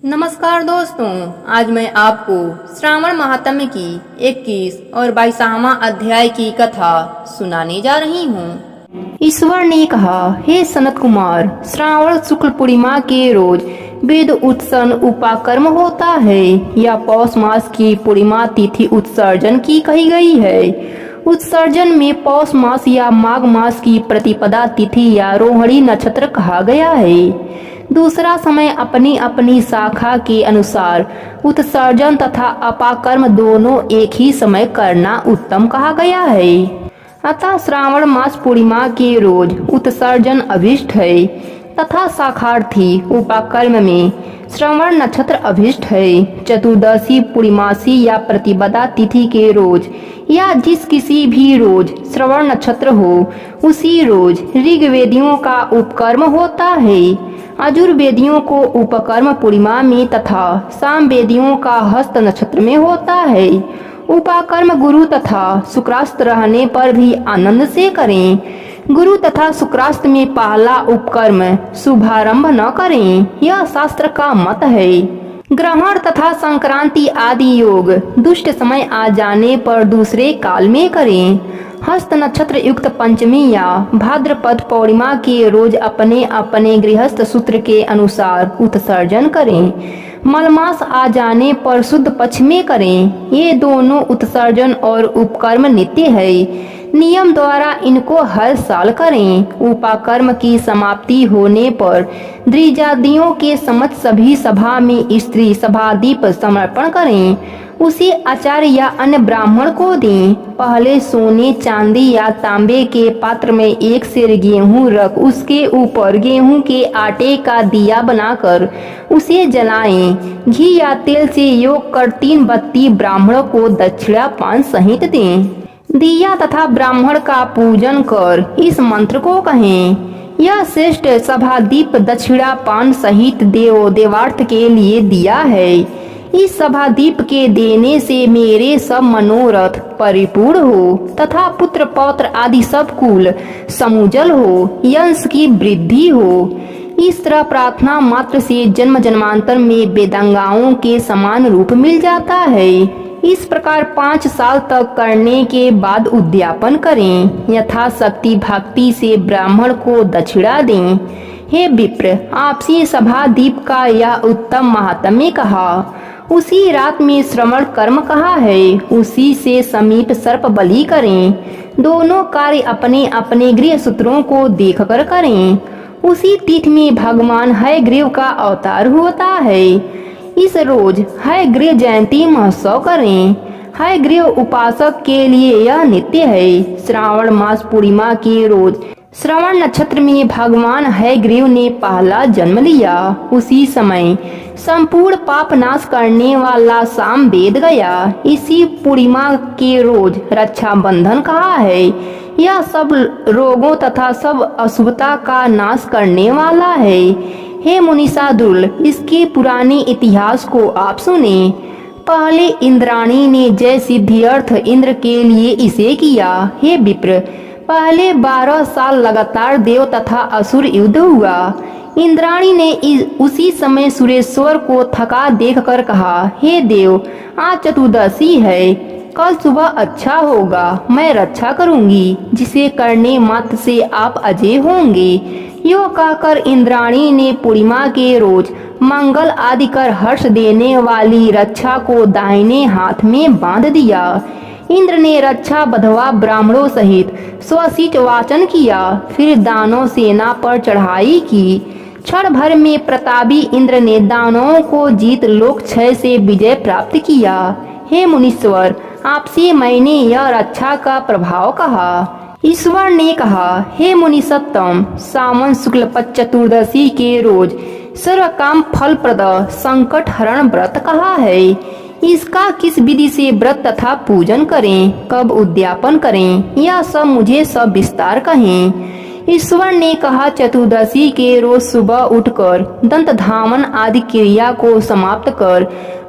नमस्कार दोस्तों, आज मैं आपको श्रावण महात्म्य की 21 और 22वां अध्याय की कथा सुनाने जा रही हूँ। ईश्वर ने कहा, हे सनत कुमार, श्रावण शुक्ल पूर्णिमा के रोज वेद उत्सर्जन उपाकर्म होता है या पौष मास की पूर्णिमा तिथि उत्सर्जन की कही गई है। उत्सर्जन में पौष मास या माघ मास की प्रतिपदा तिथि या रोहिणी नक्षत्र कहा गया है। दूसरा समय अपनी अपनी शाखा के अनुसार उत्सर्जन तथा अपाकर्म दोनों एक ही समय करना उत्तम कहा गया है। अतः श्रावण मास पूर्णिमा के रोज उत्सर्जन अभिष्ट है तथा शाखार्थी उपाकर्म में श्रवण नक्षत्र अभिष्ट है। चतुर्दशी पूर्णिमासी या प्रतिपदा तिथि के रोज या जिस किसी भी रोज श्रवण नक्षत्र हो उसी रोज ऋग्वेदियों का उपकर्म होता है। यजुर्वेदियों को उपकर्म पूर्णिमा में तथा सामवेदियों का हस्त नक्षत्र में होता है। उपाकर्म गुरु तथा शुक्रास्त रहने पर भी आनंद से करें। गुरु तथा शुक्रास्त में पहला उपकर्म शुभारंभ न करें, यह शास्त्र का मत है। ग्रहण तथा संक्रांति आदि योग दुष्ट समय आ जाने पर दूसरे काल में करें। हस्त नक्षत्र युक्त पंचमी या भाद्रपद पूर्णिमा के रोज अपने अपने गृहस्थ सूत्र के अनुसार उत्सर्जन करें। मलमास आ जाने पर शुद्ध पक्ष में करें। ये दोनों उत्सर्जन और उपकर्म नित्य है। नियम द्वारा इनको हर साल करें। उपाकर्म की समाप्ति होने पर द्विजादियों के समक्ष सभी सभा में स्त्री सभादीप समर्पण करें। उसे आचार्य या अन्य ब्राह्मण को दें। पहले सोने चांदी या तांबे के पात्र में एक सेर गेहूं रख उसके ऊपर गेहूं के आटे का दिया बनाकर उसे जलाएं। घी या तेल से योग कर 3 बत्ती ब्राह्मण को दक्षिणा पान सहित दें। दिया तथा ब्राह्मण का पूजन कर इस मंत्र को कहें, यह श्रेष्ठ सभादीप दक्षिणा पान सहित देव देवार्थ के लिए दिया है। इस सभादीप के देने से मेरे सब मनोरथ परिपूर्ण हो तथा पुत्र पौत्र आदि सब कुल समुज्जल हो, यंश की वृद्धि हो। इस तरह प्रार्थना मात्र से जन्म जन्मांतर में वेदांगाओं के समान रूप मिल जाता है। इस प्रकार 5 साल तक करने के बाद उद्यापन करें। यथाशक्ति भक्ति से ब्राह्मण को दक्षिणा दें। हे विप्र, आपसी सभादीप का यह उत्तम महात्म्य कहा। उसी रात में श्रवण कर्म कहा है। उसी से समीप सर्प बलि करें। दोनों कार्य अपने अपने गृह सूत्रों को देखकर करें। उसी तिथि में भगवान हयग्रीव का अवतार होता है। इस रोज हयग्रीव जयंती महोत्सव करें। हयग्रीव उपासक के लिए यह नित्य है। श्रावण मास पूर्णिमा के रोज श्रवण नक्षत्र में भगवान हयग्रीव ने पहला जन्म लिया। उसी समय संपूर्ण पाप नाश करने वाला साम वेद गया। इसी पूर्णिमा के रोज रक्षा बंधन कहा है। यह सब रोगों तथा सब अशुभता का नाश करने वाला है। हे मुनिसादुल, इसके पुराने इतिहास को आप सुने। पहले इंद्राणी ने जय सिद्धि अर्थ इंद्र के लिए इसे किया। हे विप्र, पहले 12 साल लगातार देव तथा असुर युद्ध हुआ। इंद्राणी ने उसी समय सुरेश्वर को थका देखकर कहा, हे देव, आज चतुर्दशी है, कल सुबह अच्छा होगा, मैं रक्षा करूंगी, जिसे करने मात्र से आप अजय होंगे। यो कहकर इंद्राणी ने पूर्णिमा के रोज मंगल आदि कर हर्ष देने वाली रक्षा को दाहिने हाथ में बांध दिया। इंद्र ने रक्षा बंधवा ब्राह्मणों सहित स्वशिच वाचन किया। फिर दानव सेना पर चढ़ाई की। क्षण भर में प्रतापी इंद्र ने दानवों को जीत लोक क्षय से विजय प्राप्त किया। हे मुनीश्वर, आपसे मैंने यह रक्षा का प्रभाव कहा। ईश्वर ने कहा, हे मुनि सत्तम, सावन शुक्ल पक्ष चतुर्दशी के रोज सर्व काम फलप्रद संकट हरण व्रत कहा है। इसका किस विधि से व्रत तथा पूजन करें, कब उद्यापन करें, यह सब मुझे सब विस्तार कहें। ईश्वर ने कहा, चतुर्दशी के रोज सुबह उठकर दंत धामन आदि क्रिया को समाप्त कर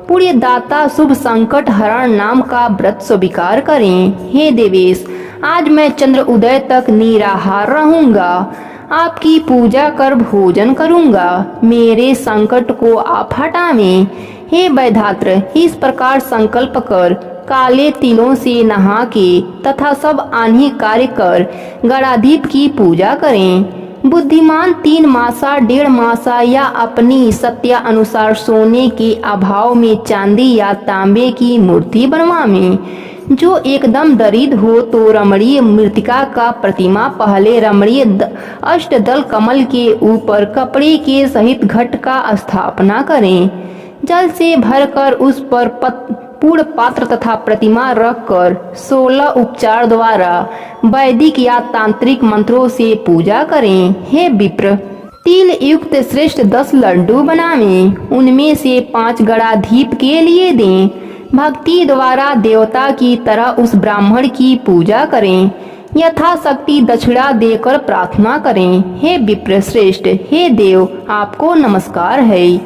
पुण्य दाता शुभ संकट हरण नाम का व्रत स्वीकार करें। हे देवेश, आज मैं चंद्र उदय तक निराहार रहूंगा। आपकी पूजा कर भोजन करूंगा। मेरे संकट को आप हटावें। हे वैधात्र, इस प्रकार संकल्प कर काले तिलों से नहा के तथा सब आन्ही कार्य कर गणाधीप की पूजा करें। बुद्धिमान 3 मासा 1.5 मासा या अपनी सत्या अनुसार सोने के अभाव में चांदी या तांबे की मूर्ति बनवावें। जो एकदम दरिद्र हो तो रमणीय मृतिका का प्रतिमा पहले रमणीय अष्टदल कमल के ऊपर कपड़े के सहित घट का स्थापना करें। जल से भरकर उस पर पूर्ण पात्र तथा प्रतिमा रखकर 16 उपचार द्वारा वैदिक या तांत्रिक मंत्रों से पूजा करें। हे विप्र, तिल युक्त श्रेष्ठ 10 लड्डू बनावें। उनमें से 5 गणाधीप के लिए दें। भक्ति द्वारा देवता की तरह उस ब्राह्मण की पूजा करें। यथाशक्ति दक्षिणा देकर प्रार्थना करें। हे विप्र श्रेष्ठ, हे देव, आपको नमस्कार है।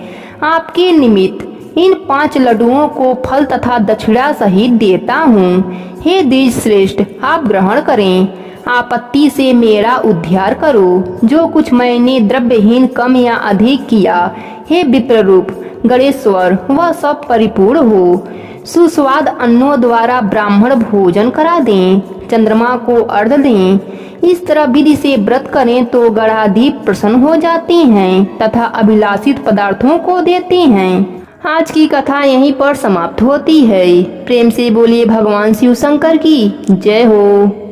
आपके निमित्त इन 5 लड्डुओं को फल तथा दक्षिणा सहित देता हूँ। हे द्विज श्रेष्ठ, आप ग्रहण करें। आपत्ति से मेरा उद्धार करो। जो कुछ मैंने द्रव्यहीन कम या अधिक किया, हे विप्ररूप गणेश्वर, वह सब परिपूर्ण हो। सुस्वाद अन्नों द्वारा ब्राह्मण भोजन करा दें। चंद्रमा को अर्घ्य दें। इस तरह विधि से व्रत करें तो गणाधीप प्रसन्न हो जाते हैं तथा अभिलाषित पदार्थों को देते हैं। आज की कथा यहीं पर समाप्त होती है। प्रेम से बोलिए भगवान शिव शंकर की जय हो।